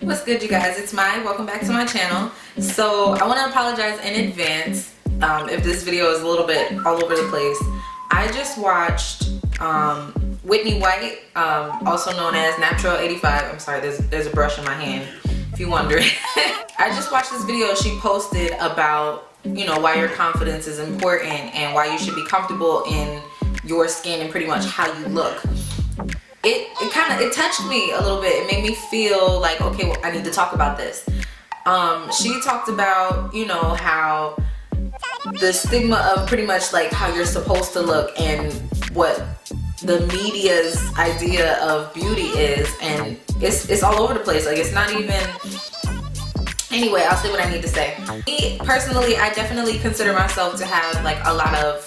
What's good, you guys? It's Mai. Welcome back to my channel. So I want to apologize in advance if this video is a little bit all over the place. I just watched Whitney White, also known as Natural 85. I'm sorry, there's a brush in my hand if you're wondering. I just watched this video she posted about, you know, why your confidence is important and why you should be comfortable in your skin and pretty much how you look. It touched me a little bit. It made me feel like, okay, well, I need to talk about this. She talked about, you know, how the stigma of pretty much like how you're supposed to look and what the media's idea of beauty is, and it's all over the place. Like, it's not even, anyway, I'll say what I need to say. Me personally, I definitely consider myself to have like a lot of,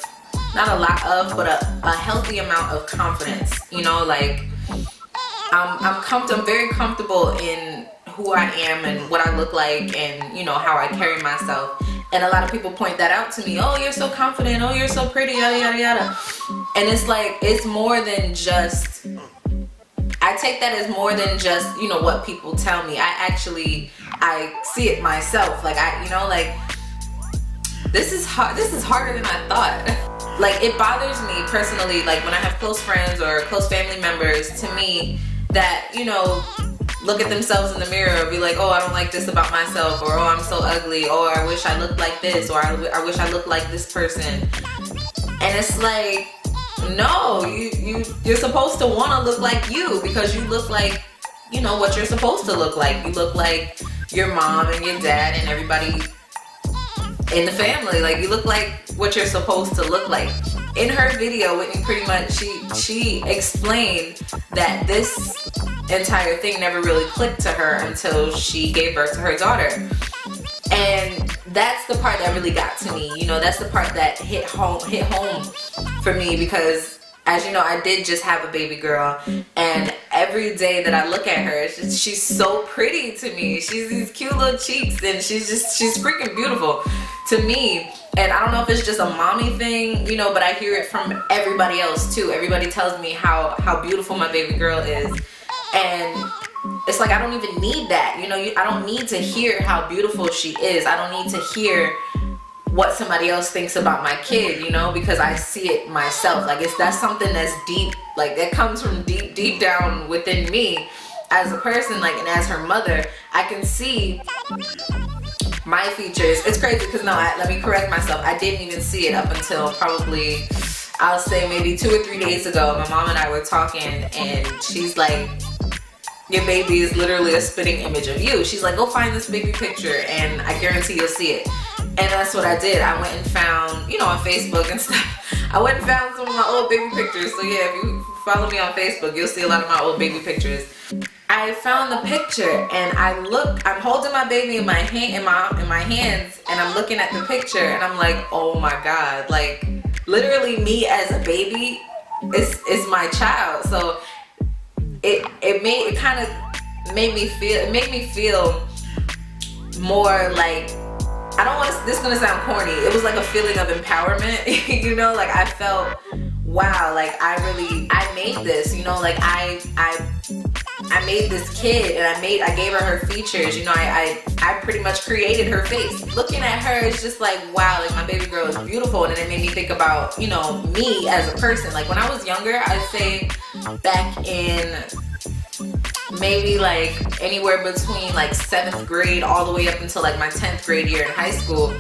not a lot of, but a healthy amount of confidence, you know, like I'm very comfortable in who I am and what I look like and, you know, how I carry myself. And a lot of people point that out to me. Oh, you're so confident. Oh, you're so pretty, yada, yada, yada. And it's like, it's more than just, I take that as more than just, you know, what people tell me. I see it myself. Like, you know, like, this is hard. This is harder than I thought. Like, it bothers me personally, like when I have close friends or close family members to me that, you know, look at themselves in the mirror and be like, oh, I don't like this about myself, or oh, I'm so ugly, or I wish I looked like this, or I wish I looked like this person. And it's like, no, you're supposed to want to look like you, because you look like, you know, what you're supposed to look like. You look like your mom and your dad and everybody in the family. Like, you look like what you're supposed to look like. In her video, Whitney pretty much, she explained that this entire thing never really clicked to her until she gave birth to her daughter. And that's the part that really got to me. You know, that's the part that hit home for me, because as you know, I did just have a baby girl, and every day that I look at her, she's so pretty to me. She's these cute little cheeks, and she's freaking beautiful to me. And I don't know if it's just a mommy thing, you know, but I hear it from everybody else too. Everybody tells me how beautiful my baby girl is. And it's like, I don't even need that. You know, I don't need to hear how beautiful she is. I don't need to hear what somebody else thinks about my kid, you know, because I see it myself. Like, that's something that's deep, like that comes from deep down within me as a person, like, and as her mother, I can see my features. It's crazy because let me correct myself. I didn't even see it up until probably, I'll say maybe 2 or 3 days ago. My mom and I were talking, and she's like, your baby is literally a spitting image of you. She's like, go find this baby picture and I guarantee you'll see it. And that's what I did. I went and found, you know, on Facebook and stuff, I went and found some of my old baby pictures. So yeah, if you follow me on Facebook, you'll see a lot of my old baby pictures. I found the picture, and I'm holding my baby in my hands, and I'm looking at the picture, and I'm like, oh my God, like, literally me as a baby is my child. So it kind of made me feel more like, I don't want to, this is gonna sound corny, it was like a feeling of empowerment. You know, like, I felt, wow, like, I made this, you know, like, I made this kid, and I gave her features, you know, I pretty much created her face. Looking at her, it's just like, wow, like, my baby girl is beautiful. And then it made me think about, you know, me as a person. Like, when I was younger, I'd say back in maybe like anywhere between like 7th grade all the way up until like my 10th grade year in high school,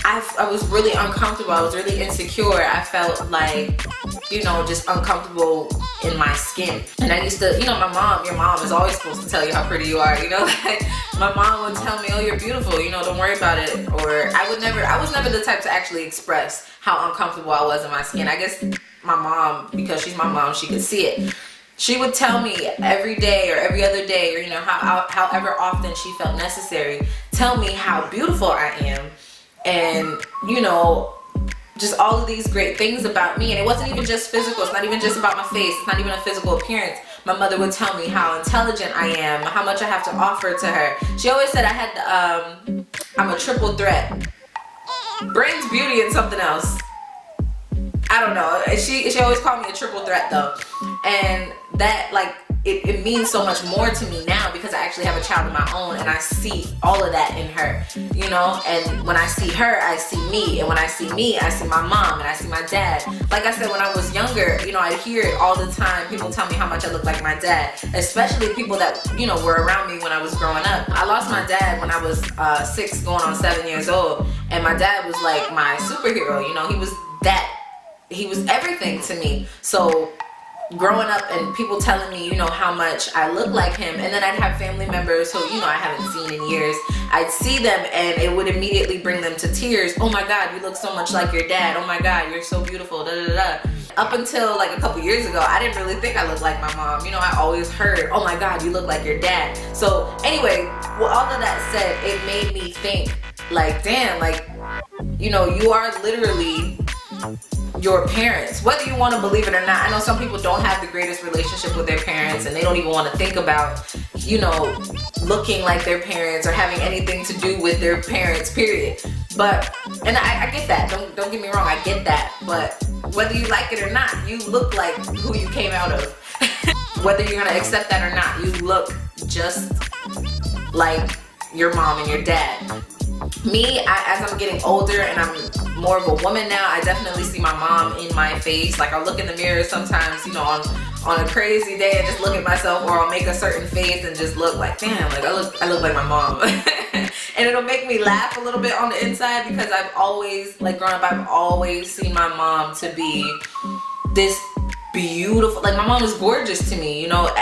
I was really uncomfortable. I was really insecure. I felt like, you know, just uncomfortable in my skin. And I used to, you know, your mom is always supposed to tell you how pretty you are, you know, like, my mom would tell me, oh, you're beautiful, you know, don't worry about it. Or I was never the type to actually express how uncomfortable I was in my skin. I guess my mom, because she's my mom, she could see it. She would tell me every day or every other day, or, you know, however often she felt necessary, tell me how beautiful I am. And, you know, just all of these great things about me. And it wasn't even just physical. It's not even just about my face. It's not even a physical appearance. My mother would tell me how intelligent I am, how much I have to offer to her. She always said I'm a triple threat. Brains, beauty, and something else. I don't know. She always called me a triple threat though, and that like it means so much more to me now because I actually have a child of my own and I see all of that in her, you know. And when I see her, I see me, and when I see me, I see my mom and I see my dad. Like I said, when I was younger, you know, I hear it all the time. People tell me how much I look like my dad, especially people that, you know, were around me when I was growing up. I lost my dad when I was 6 going on 7 years old, and my dad was like my superhero, you know. He was everything to me. So growing up and people telling me, you know, how much I look like him, and then I'd have family members who, you know, I haven't seen in years. I'd see them and it would immediately bring them to tears. Oh my God, you look so much like your dad. Oh my God, you're so beautiful, da da da. Up until like a couple years ago, I didn't really think I looked like my mom. You know, I always heard, oh my God, you look like your dad. So anyway, with all of that said, it made me think like, damn, like, you know, you are literally your parents, whether you want to believe it or not. I know some people don't have the greatest relationship with their parents and they don't even want to think about, you know, looking like their parents or having anything to do with their parents, period. But, and I get that, don't get me wrong, I get that, but whether you like it or not, you look like who you came out of. Whether you're gonna accept that or not, you look just like your mom and your dad. Me, as I'm getting older and I'm more of a woman now, I definitely see my mom in my face. Like, I'll look in the mirror sometimes, you know, on a crazy day and just look at myself, or I'll make a certain face and just look like, damn, like I look like my mom. And it'll make me laugh a little bit on the inside because I've always, like growing up, I've always seen my mom to be this beautiful, like my mom is gorgeous to me, you know.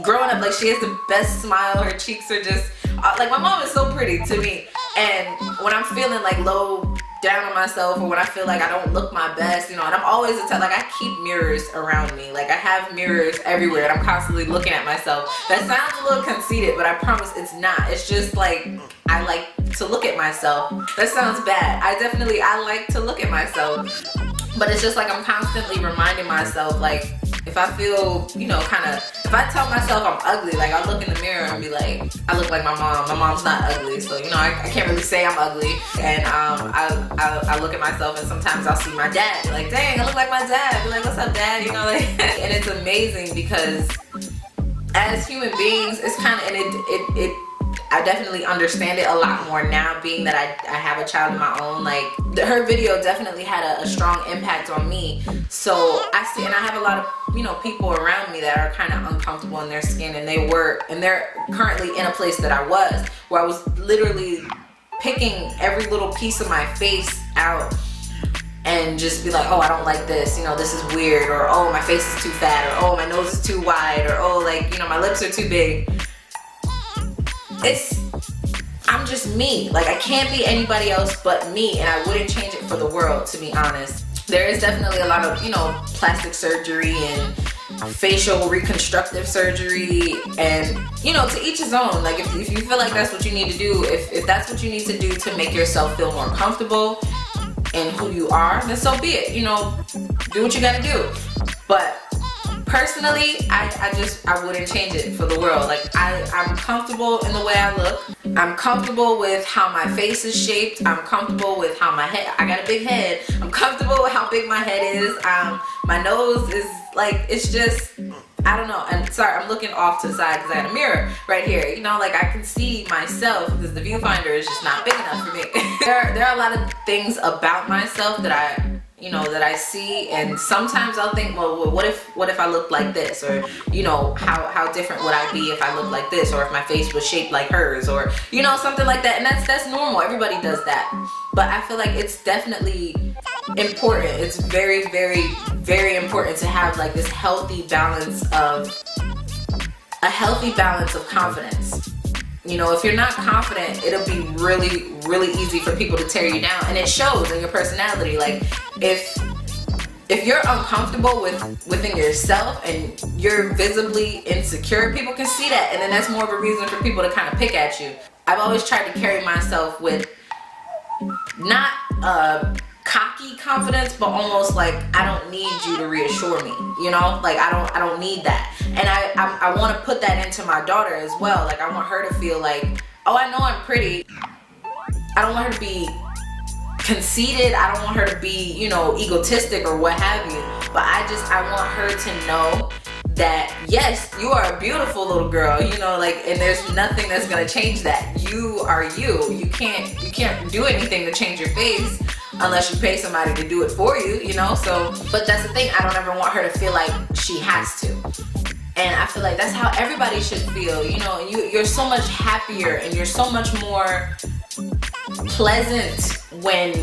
Growing up, like, she has the best smile, her cheeks are just like, my mom is so pretty to me. And when I'm feeling like low down on myself, or when I feel like I don't look my best, you know, and I'm always like, I keep mirrors around me. Like, I have mirrors everywhere and I'm constantly looking at myself. That sounds a little conceited, but I promise it's not. It's just like, I like to look at myself. That sounds bad. I like to look at myself. But it's just like I'm constantly reminding myself, like, if I feel, you know, if I tell myself I'm ugly, like, I'll look in the mirror and be like, I look like my mom. My mom's not ugly, so, you know, I can't really say I'm ugly. And I look at myself and sometimes I'll see my dad, be like, dang, I look like my dad. Be like, what's up, dad? You know, like, and it's amazing because as human beings, it's kind of, and I definitely understand it a lot more now, being that I have a child of my own. Like, her video definitely had a strong impact on me. So I see, and I have a lot of, you know, people around me that are kind of uncomfortable in their skin, and they're currently in a place that I was, where I was literally picking every little piece of my face out and just be like, oh, I don't like this, you know, this is weird, or oh, my face is too fat, or oh, my nose is too wide, or oh, like, you know, my lips are too big. I'm just me. Like, I can't be anybody else but me, and I wouldn't change it for the world, to be honest. There is definitely a lot of, you know, plastic surgery and facial reconstructive surgery, and, you know, to each his own. Like, if you feel like that's what you need to do, if that's what you need to do to make yourself feel more comfortable in who you are, then so be it. You know, do what you gotta do. But personally, I wouldn't change it for the world. Like, I'm comfortable in the way I look. I'm comfortable with how my face is shaped. I'm comfortable with how my head, I got a big head. I'm comfortable with how big my head is. My nose is like, it's just, I don't know. And sorry, I'm looking off to the side because I got a mirror right here. You know, like, I can see myself because the viewfinder is just not big enough for me. There are a lot of things about myself that I see, and sometimes I'll think, well, what if I looked like this, or, you know, how different would I be if I looked like this, or if my face was shaped like hers, or, you know, something like that. And that's normal. Everybody does that. But I feel like it's definitely important. It's very, very, very important to have, like, this healthy balance of confidence. You know, if you're not confident, it'll be really, really easy for people to tear you down, and it shows in your personality. Like, if you're uncomfortable within yourself and you're visibly insecure, people can see that, and then that's more of a reason for people to kind of pick at you. I've always tried to carry myself with not cocky confidence, but almost like, I don't need you to reassure me, you know, like, I don't need that. And I want to put that into my daughter as well. Like, I want her to feel like, oh, I know I'm pretty. I don't want her to be conceited. I don't want her to be, you know, egotistic or what have you. But I want her to know that yes, you are a beautiful little girl, you know, like, and there's nothing that's gonna change that. You are you. You can't do anything to change your face unless you pay somebody to do it for you, you know. So, but that's the thing, I don't ever want her to feel like she has to. And I feel like that's how everybody should feel, you know. You're so much happier and you're so much more pleasant when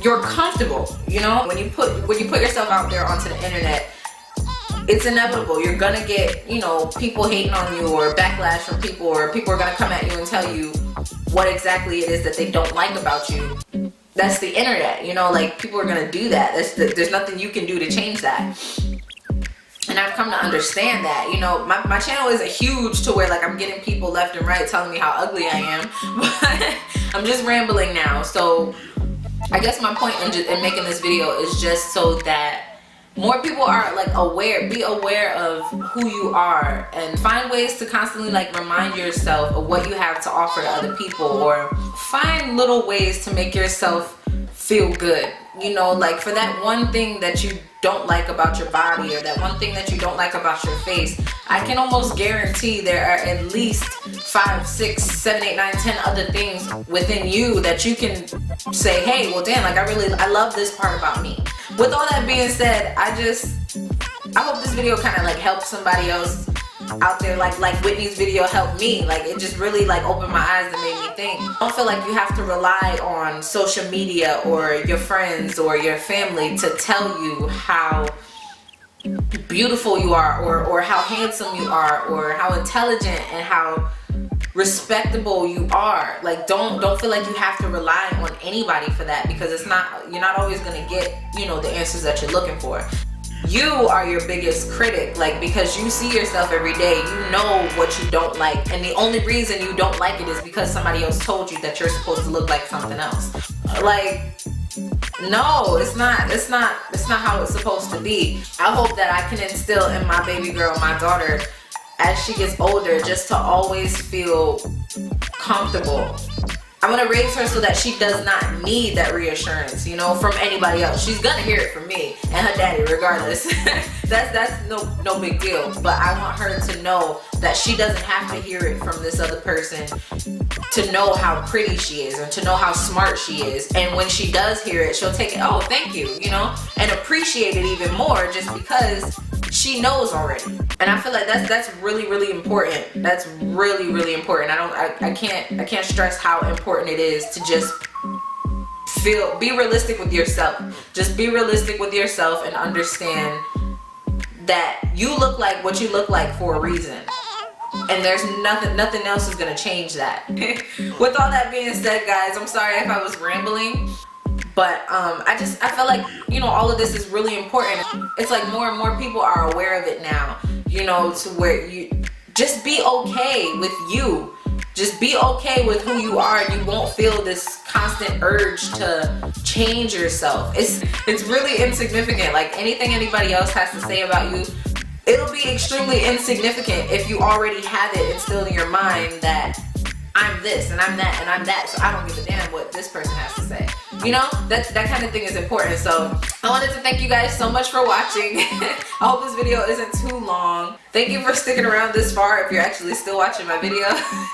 you're comfortable, you know. When you put yourself out there onto the internet, it's inevitable. You're gonna get, you know, people hating on you or backlash from people, or people are gonna come at you and tell you what exactly it is that they don't like about you. That's the internet, you know, like, people are gonna do that. There's nothing you can do to change that. And I've come to understand that, you know, my channel isn't huge to where like I'm getting people left and right telling me how ugly I am, but I'm just rambling now. So I guess my point in making this video is just so that more people are like be aware of who you are, and find ways to constantly like remind yourself of what you have to offer to other people, or find little ways to make yourself feel good, you know, like for that one thing that you don't like about your body, or that one thing that you don't like about your face. I can almost guarantee there are at least 5, 6, 7, 8, 9, 10 other things within you that you can say, hey, well damn, like I love this part about me. With all that being said, I hope this video kind of like helps somebody else out there, like Whitney's video helped me. Like, it just really like opened my eyes and made me think. Don't feel like you have to rely on social media or your friends or your family to tell you how beautiful you are, or how handsome you are, or how intelligent and how respectable you are. Like, don't feel like you have to rely on anybody for that, because you're not always gonna get, you know, the answers that you're looking for. You are your biggest critic, like, because you see yourself every day, you know what you don't like, and the only reason you don't like it is because somebody else told you that you're supposed to look like something else. Like, no, it's not how it's supposed to be. I hope that I can instill in my baby girl, my daughter, as she gets older, just to always feel comfortable. I want to raise her so that she does not need that reassurance, you know, from anybody else. She's gonna hear it from me and her daddy regardless. that's no big deal. But I want her to know that she doesn't have to hear it from this other person to know how pretty she is, and to know how smart she is. And when she does hear it, she'll take it, oh, thank you, you know, and appreciate it even more, just because she knows already. And I feel like that's really important. That's really important. I can't stress how important it is to just be realistic with yourself. Just be realistic with yourself and understand that you look like what you look like for a reason. And there's nothing else is gonna change that. With all that being said, guys, I'm sorry if I was rambling. But I feel like, you know, all of this is really important. It's like more and more people are aware of it now, you know, to where you just be okay with you. Just be okay with who you are. You won't feel this constant urge to change yourself. It's really insignificant. Like, anything anybody else has to say about you, it'll be extremely insignificant if you already have it instilled in your mind that I'm this and I'm that and I'm that, so I don't give a damn what this person has to say. You know, that kind of thing is important. So I wanted to thank you guys so much for watching. I hope this video isn't too long. Thank you for sticking around this far if you're actually still watching my video.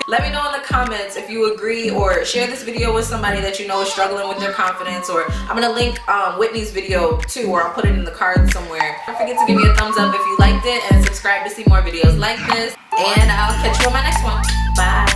Let me know in the comments if you agree, or share this video with somebody that you know is struggling with their confidence, or I'm gonna link Whitney's video too, or I'll put it in the card somewhere. Don't forget to give me a thumbs up if you liked it, and subscribe to see more videos like this, and I'll catch you on my next one. Bye.